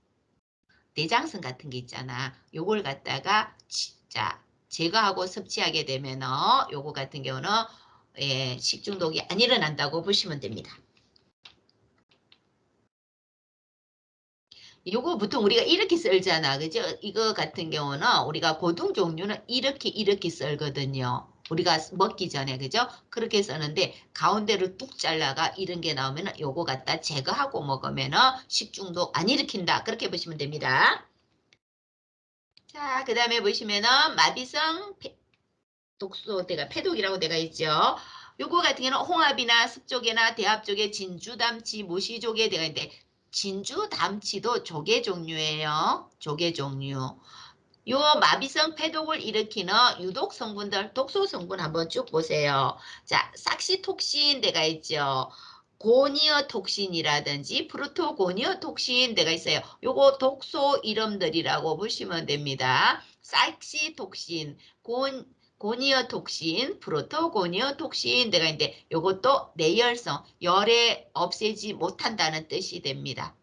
내장성 같은 게 있잖아. 요걸 갖다가 진짜 제거하고 섭취하게 되면은 요거 같은 경우는 예, 식중독이 안 일어난다고 보시면 됩니다. 요거 보통 우리가 이렇게 썰잖아. 그죠? 이거 같은 경우는 우리가 고등 종류는 이렇게 썰거든요. 우리가 먹기 전에, 그죠? 그렇게 써는데 가운데를 뚝 잘라가 이런 게 나오면 요거 갖다 제거하고 먹으면 식중독 안 일으킨다. 그렇게 보시면 됩니다. 자, 그 다음에 보시면은 마비성 독소, 내가 폐독이라고 내가 있죠. 요거 같은 경우는 홍합이나 습조개나 대합조개, 진주담치, 모시조개 되어 있는데 진주담치도 조개 종류예요. 조개 종류. 요 마비성 폐독을 일으키는 유독 성분들, 독소 성분 한번 쭉 보세요. 자, 삭시톡신 데가 있죠. 고니어톡신이라든지 프루토고니어톡신 데가 있어요. 요거 독소 이름들이라고 보시면 됩니다. 삭시톡신, 고니어톡신, 프로토고니어톡신 데가 있는데 요것도 내열성, 열에 없애지 못한다는 뜻이 됩니다.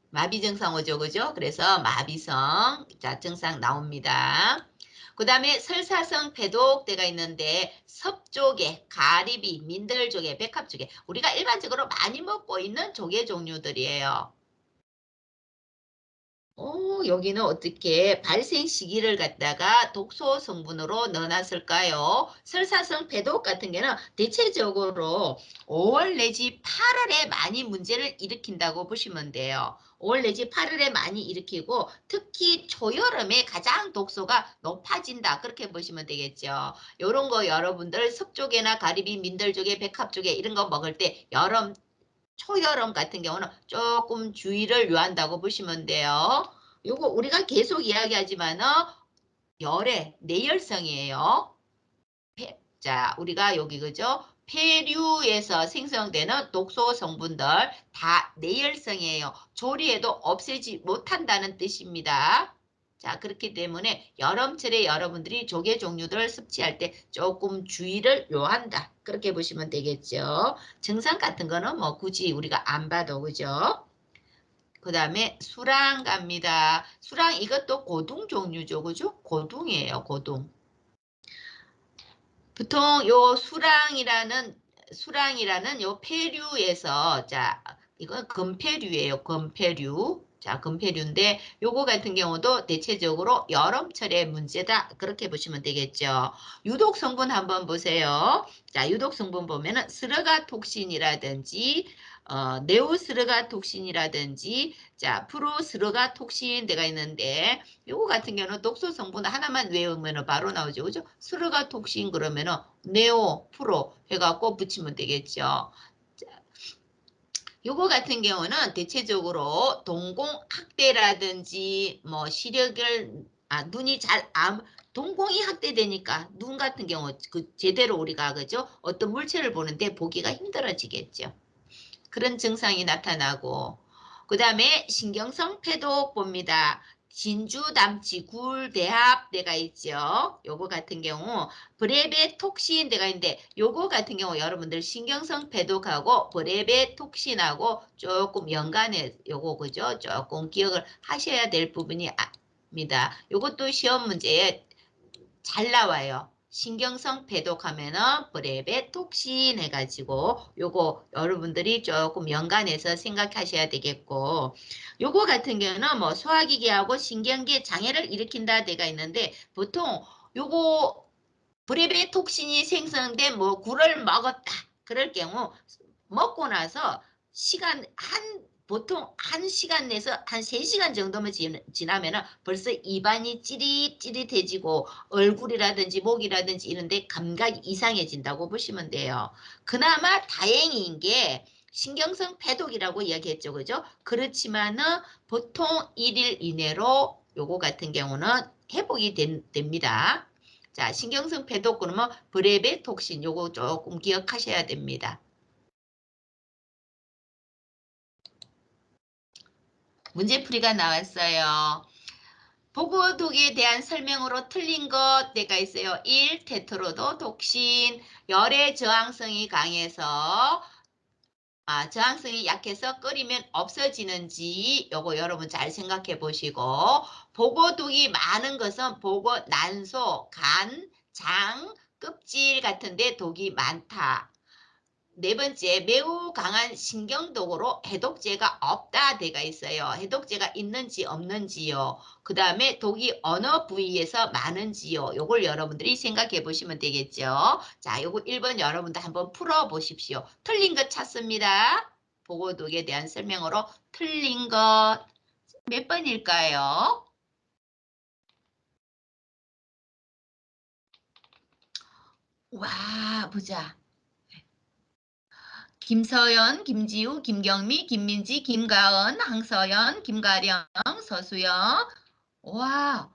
마비 증상 오죠, 그죠? 그래서 마비성 자 증상 나옵니다. 그 다음에 설사성 폐독대가 있는데 섭조개, 가리비, 민들조개, 백합조개 우리가 일반적으로 많이 먹고 있는 조개 종류들이에요. 여기는 어떻게 발생 시기를 갖다가 독소 성분으로 넣어놨을까요? 설사성 배독 같은 경우는 대체적으로 5월 내지 8월에 많이 문제를 일으킨다고 보시면 돼요. 5월 내지 8월에 많이 일으키고 특히 초여름에 가장 독소가 높아진다. 그렇게 보시면 되겠죠. 이런 거 여러분들 섭조개나 가리비, 민들조개, 백합조개 이런 거 먹을 때 여름 초여름 같은 경우는 조금 주의를 요한다고 보시면 돼요. 요거 우리가 계속 이야기하지만은 열의 내열성이에요. 자, 우리가 여기 그죠? 폐류에서 생성되는 독소 성분들 다 내열성이에요. 조리해도 없애지 못한다는 뜻입니다. 자, 그렇기 때문에 여름철에 여러분들이 조개 종류들을 섭취할 때 조금 주의를 요한다. 그렇게 보시면 되겠죠. 증상 같은 거는 뭐 굳이 우리가 안 봐도 그죠? 그 다음에 수랑 갑니다. 수랑 이것도 고둥 종류죠. 그죠? 고둥이에요. 고둥. 보통 요 수랑이라는 요 폐류에서 자 이건 금폐류예요. 금폐류. 자, 금폐류인데 요거 같은 경우도 대체적으로 여름철의 문제다. 그렇게 보시면 되겠죠. 유독 성분 한번 보세요. 자, 유독 성분 보면은 스르가톡신이라든지 네오스르가톡신이라든지 자, 프로스르가톡신 데가 있는데 요거 같은 경우는 독소 성분 하나만 외우면 바로 나오죠. 그죠? 스르가톡신 그러면은 네오, 프로 해갖고 붙이면 되겠죠. 자, 요거 같은 경우는 대체적으로 동공학대라든지 뭐 시력을 눈이 잘 안 동공이 학대되니까 눈 같은 경우 그 제대로 우리가 그죠? 어떤 물체를 보는데 보기가 힘들어지겠죠. 그런 증상이 나타나고 그 다음에 신경성 폐독 봅니다. 진주담치 굴대합대가 있죠. 요거 같은 경우 브레베톡신대가 있는데 요거 같은 경우 여러분들 신경성 폐독하고 브레베톡신하고 조금 연관해 요거 그죠? 조금 기억을 하셔야 될 부분이 입니다. 요것도 시험 문제에 잘 나와요. 신경성 배독하면은 브레베톡신 해가지고 요거 여러분들이 조금 연관해서 생각하셔야 되겠고, 요거 같은 경우는 뭐 소화기계하고 신경계 장애를 일으킨다 데가 있는데, 보통 요거 브레베톡신이 생성된 뭐 굴을 먹었다 그럴 경우 먹고 나서 보통 1시간 내서 한 3시간 정도만 지나면은 벌써 입안이 찌릿찌릿해지고 얼굴이라든지 목이라든지 이런데 감각이 이상해진다고 보시면 돼요. 그나마 다행인 게 신경성 배독이라고 이야기했죠. 그죠? 그렇지만은 보통 1일 이내로 요거 같은 경우는 회복이 됩니다. 자, 신경성 배독 그러면 브레베톡신 요거 조금 기억하셔야 됩니다. 문제풀이가 나왔어요. 보고독에 대한 설명으로 틀린 것가 있어요. 1. 테트로도 독신. 열의 저항성이 강해서 저항성이 약해서 끓이면 없어지는지 요거 여러분 잘 생각해 보시고, 보고독이 많은 것은 보고 난소, 간, 장, 껍질 같은 데 독이 많다. 네 번째, 매우 강한 신경독으로 해독제가 없다 되가 있어요. 해독제가 있는지 없는지요. 그 다음에 독이 어느 부위에서 많은지요. 요걸 여러분들이 생각해 보시면 되겠죠. 자, 요거 1번 여러분들 한번 풀어 보십시오. 틀린 것 찾습니다. 보고독에 대한 설명으로 틀린 것 몇 번일까요? 와, 보자. 김서연, 김지우, 김경미, 김민지, 김가은, 황서연, 김가령, 서수영. 와,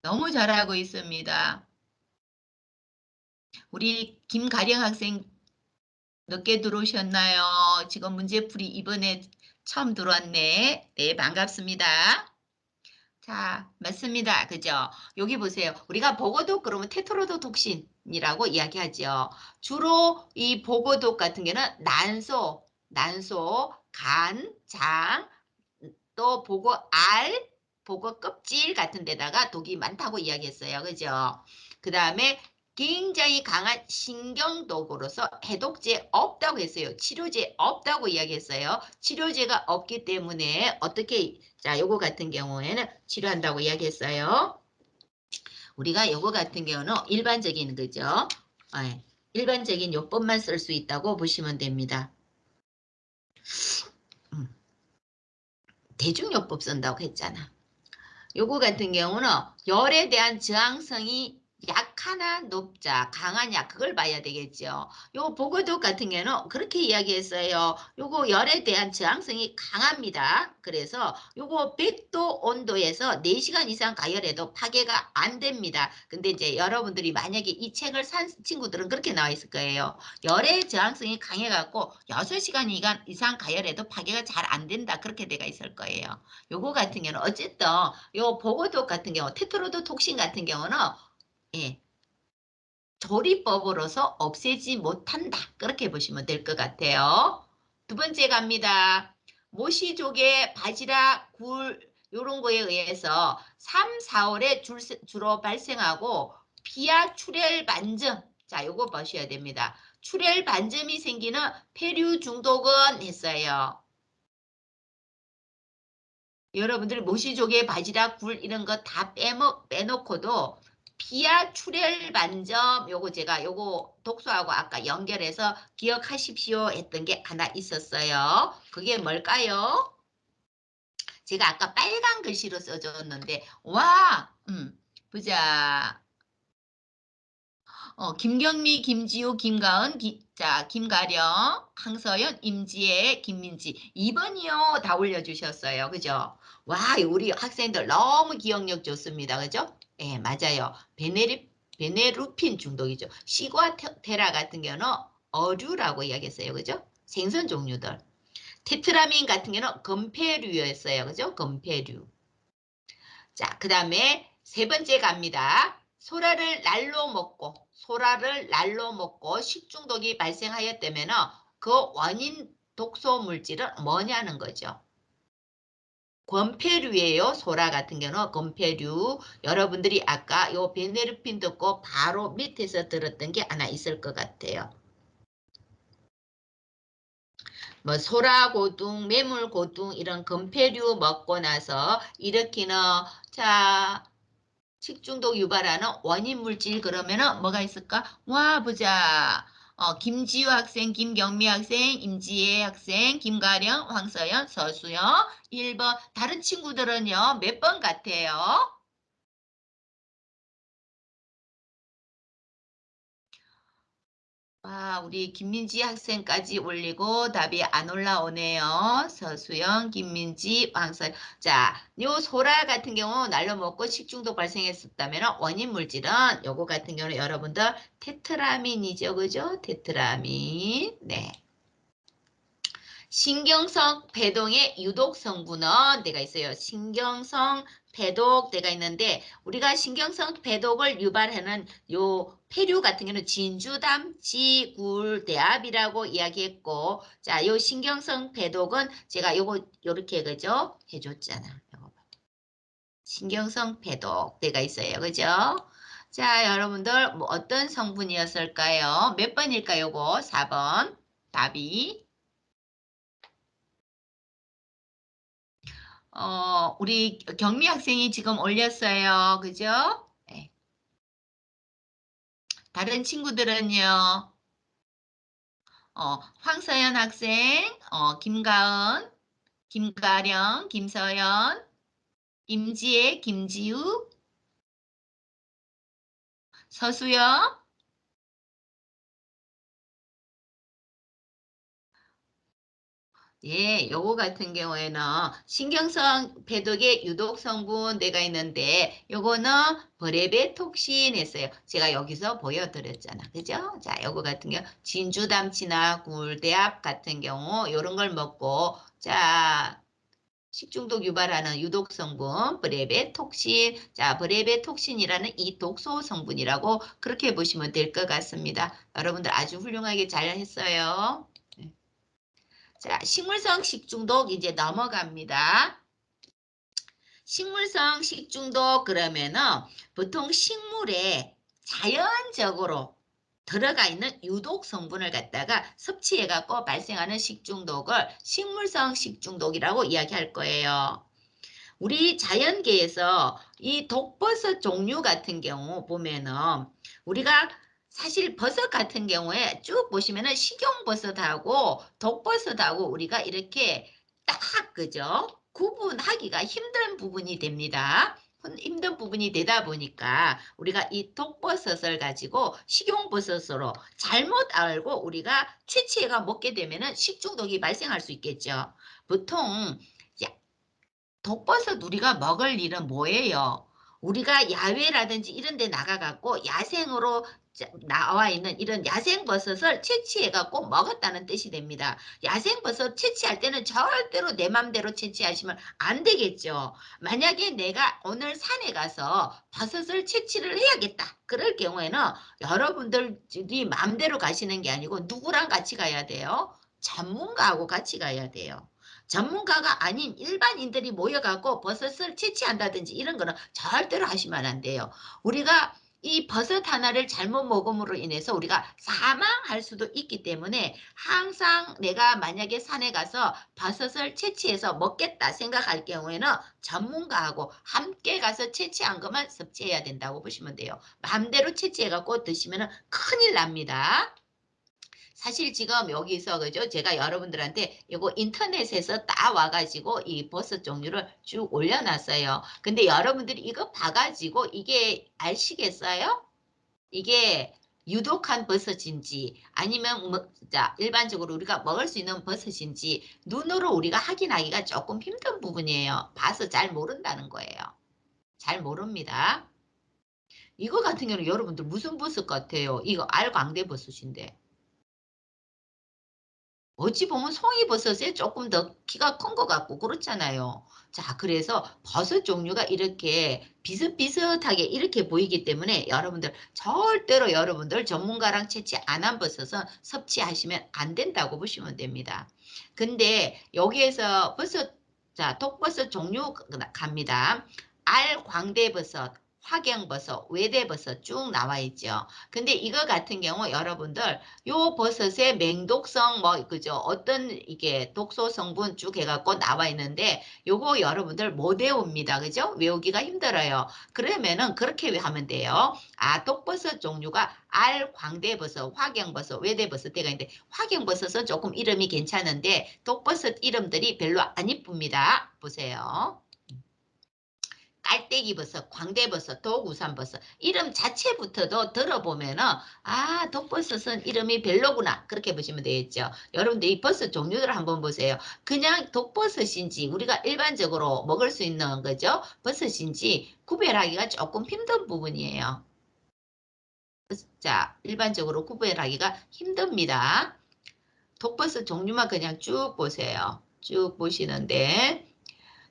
너무 잘하고 있습니다. 우리 김가령 학생 늦게 들어오셨나요? 지금 문제풀이 이번에 처음 들어왔네. 네, 반갑습니다. 자, 맞습니다. 그죠? 여기 보세요. 우리가 보고독 그러면 테트로도톡신이라고 이야기하죠. 주로 이 보고독 같은 경우는 난소, 간, 장, 또 보고 껍질 같은 데다가 독이 많다고 이야기했어요. 그죠? 그 다음에 굉장히 강한 신경독으로서 해독제 없다고 했어요. 치료제 없다고 이야기했어요. 치료제가 없기 때문에 어떻게, 자, 요거 같은 경우에는 치료한다고 이야기했어요. 우리가 요거 같은 경우는 일반적인 거죠. 일반적인 요법만 쓸 수 있다고 보시면 됩니다. 음, 대중요법 쓴다고 했잖아. 요거 같은 경우는 열에 대한 저항성이 약하나 높자, 강하냐 그걸 봐야 되겠죠. 요 보고독 같은 경우는 그렇게 이야기했어요. 요거 열에 대한 저항성이 강합니다. 그래서 요거 100도 온도에서 4시간 이상 가열해도 파괴가 안 됩니다. 근데 이제 여러분들이 만약에 이 책을 산 친구들은 그렇게 나와 있을 거예요. 열의 저항성이 강해갖고 6시간 이상 가열해도 파괴가 잘 안 된다. 그렇게 돼가 있을 거예요. 요거 같은 경우는 어쨌든 요 보고독 같은 경우, 테트로도톡신 같은 경우는 예, 조리법으로서 없애지 못한다. 그렇게 보시면 될 것 같아요. 두 번째 갑니다. 모시조개, 바지락, 굴 요런 거에 의해서 3, 4월에 주로 발생하고 피하 출혈 반점. 자, 요거 보셔야 됩니다. 출혈 반점이 생기는 폐류 중독은 했어요. 여러분들 모시조개, 바지락, 굴 이런 거 다 빼놓고도 피하 출혈 반점 요거 제가 요거 독소하고 아까 연결해서 기억하십시오 했던 게 하나 있었어요. 그게 뭘까요? 제가 아까 빨간 글씨로 써줬는데 보자. 김경미, 김지우, 김가은, 김가령, 황서연, 임지혜, 김민지. 2번이요. 다 올려주셨어요. 그죠? 와, 우리 학생들 너무 기억력 좋습니다. 그죠? 예, 맞아요. 베네루핀 중독이죠. 시과테라 같은 경우는 어류라고 이야기했어요. 그죠? 생선 종류들. 테트라민 같은 경우는 건폐류였어요. 그죠? 건폐류. 자, 그 다음에 세 번째 갑니다. 소라를 날로 먹고 식중독이 발생하였다면 그 원인 독소 물질은 뭐냐는 거죠. 권폐류예요. 소라 같은 경우는 권폐류. 여러분들이 아까 요 베네르핀 듣고 바로 밑에서 들었던 게 하나 있을 것 같아요. 뭐 소라고둥, 매물고둥 이런 건폐류 먹고 나서 일으키는 자 식중독 유발하는 원인 물질 그러면은 뭐가 있을까? 와 보자. 김지우 학생, 김경미 학생, 임지혜 학생, 김가령, 황서연, 서수영 1번. 다른 친구들은요, 몇 번 같아요? 와, 우리 김민지 학생까지 올리고 답이 안 올라오네요. 서수영, 김민지, 황서연. 자, 요 소라 같은 경우 날로 먹고 식중독 발생했었다면 원인 물질은 요거 같은 경우는 여러분들 테트라민이죠. 그죠? 테트라민. 네. 신경성 배동의 유독 성분은 내가 있어요. 신경성 배독대가 있는데 우리가 신경성 배독을 유발하는 요 폐류 같은 경우는 진주담, 지굴대압이라고 이야기했고, 자, 요 신경성 배독은 제가 요거 요렇게 그죠? 해줬잖아. 요거 봐. 신경성 배독대가 있어요. 그죠? 자, 여러분들 뭐 어떤 성분이었을까요? 몇 번일까요? 요거 4번 답이. 우리 경미 학생이 지금 올렸어요. 그죠? 네. 다른 친구들은요, 황서연 학생, 김가은, 김가령, 김서연, 임지혜, 김지우, 서수영, 예, 요거 같은 경우에는 신경성 배독의 유독 성분 내가 있는데 요거는 브레베톡신 했어요. 제가 여기서 보여드렸잖아. 그죠? 자, 요거 같은 경우 진주담치나 굴대압 같은 경우 요런 걸 먹고 자, 식중독 유발하는 유독 성분 브레베톡신. 자, 브레베톡신이라는 이 독소 성분이라고 그렇게 보시면 될 것 같습니다. 여러분들 아주 훌륭하게 잘 했어요. 자, 식물성 식중독 이제 넘어갑니다. 식물성 식중독 그러면은 보통 식물에 자연적으로 들어가 있는 유독 성분을 갖다가 섭취해 갖고 발생하는 식중독을 식물성 식중독이라고 이야기할 거예요. 우리 자연계에서 이 독버섯 종류 같은 경우 보면은 우리가 사실 버섯 같은 경우에 쭉 보시면은 식용버섯하고 독버섯하고 우리가 이렇게 딱 그죠? 구분하기가 힘든 부분이 됩니다. 힘든 부분이 되다 보니까 우리가 이 독버섯을 가지고 식용버섯으로 잘못 알고 우리가 채취해가 먹게 되면은 식중독이 발생할 수 있겠죠. 보통 독버섯 우리가 먹을 일은 뭐예요? 우리가 야외라든지 이런 데 나가갖고 야생으로 나와 있는 이런 야생버섯을 채취해갖고 먹었다는 뜻이 됩니다. 야생버섯 채취할 때는 절대로 내 맘대로 채취하시면 안 되겠죠. 만약에 내가 오늘 산에 가서 버섯을 채취를 해야겠다. 그럴 경우에는 여러분들이 맘대로 가시는 게 아니고 누구랑 같이 가야 돼요? 전문가하고 같이 가야 돼요. 전문가가 아닌 일반인들이 모여갖고 버섯을 채취한다든지 이런 거는 절대로 하시면 안 돼요. 우리가 이 버섯 하나를 잘못 먹음으로 인해서 우리가 사망할 수도 있기 때문에 항상 내가 만약에 산에 가서 버섯을 채취해서 먹겠다 생각할 경우에는 전문가하고 함께 가서 채취한 것만 섭취해야 된다고 보시면 돼요. 마음대로 채취해갖고 드시면 큰일 납니다. 사실 지금 여기서 그죠? 제가 여러분들한테 이거 인터넷에서 따와가지고 이 버섯 종류를 쭉 올려놨어요. 근데 여러분들이 이거 봐가지고 이게 아시겠어요? 이게 유독한 버섯인지 아니면 뭐, 자, 일반적으로 우리가 먹을 수 있는 버섯인지 눈으로 우리가 확인하기가 조금 힘든 부분이에요. 봐서 잘 모른다는 거예요. 잘 모릅니다. 이거 같은 경우는 여러분들 무슨 버섯 같아요? 이거 알광대버섯인데. 어찌 보면 송이버섯에 조금 더 키가 큰 것 같고 그렇잖아요. 자, 그래서 버섯 종류가 이렇게 비슷비슷하게 이렇게 보이기 때문에 여러분들 절대로 여러분들 전문가랑 채취 안 한 버섯은 섭취하시면 안 된다고 보시면 됩니다. 근데 여기에서 버섯 자, 독버섯 종류 갑니다. 알 광대버섯, 화경버섯, 외대버섯 쭉 나와 있죠. 근데 이거 같은 경우 여러분들 요 버섯의 맹독성 뭐 그죠? 어떤 이게 독소 성분 쭉 해갖고 나와 있는데 요거 여러분들 못 외웁니다. 그죠? 외우기가 힘들어요. 그러면은 그렇게 하면 돼요. 아, 독버섯 종류가 알 광대버섯, 화경버섯, 외대버섯 대가 있는데 화경버섯은 조금 이름이 괜찮은데 독버섯 이름들이 별로 안 이쁩니다. 보세요. 깔때기버섯, 광대버섯, 독우산버섯 이름 자체부터도 들어보면은 아, 독버섯은 이름이 별로구나 그렇게 보시면 되겠죠. 여러분들 이 버섯 종류들 한번 보세요. 그냥 독버섯인지 우리가 일반적으로 먹을 수 있는 거죠. 버섯인지 구별하기가 조금 힘든 부분이에요. 자, 일반적으로 구별하기가 힘듭니다. 독버섯 종류만 그냥 쭉 보세요. 쭉 보시는데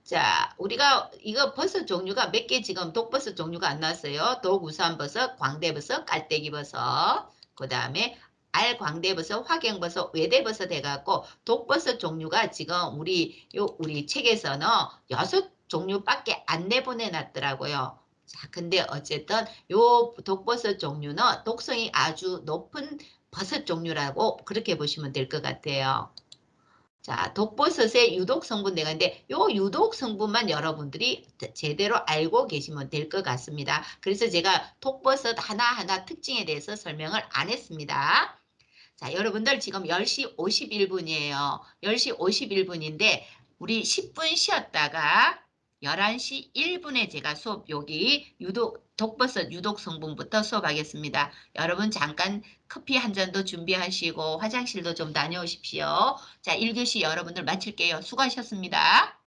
자, 우리가 이거 버섯 종류가 몇 개 지금 독버섯 종류가 안 나왔어요. 독우산버섯, 광대버섯, 깔때기버섯, 그 다음에 알광대버섯, 화경버섯, 외대버섯 해갖고 독버섯 종류가 지금 우리 책에서는 6종류밖에 안 내보내 놨더라고요. 자, 근데 어쨌든 요 독버섯 종류는 독성이 아주 높은 버섯 종류라고 그렇게 보시면 될 것 같아요. 자, 독버섯의 유독 성분 내가 있는데 요 유독 성분만 여러분들이 제대로 알고 계시면 될 것 같습니다. 그래서 제가 독버섯 하나하나 특징에 대해서 설명을 안 했습니다. 자, 여러분들 지금 10시 51분이에요. 10시 51분인데 우리 10분 쉬었다가 11시 1분에 제가 수업 여기 독버섯 유독 성분부터 수업하겠습니다. 여러분 잠깐 커피 한 잔도 준비하시고 화장실도 좀 다녀오십시오. 자, 1교시 여러분들 마칠게요. 수고하셨습니다.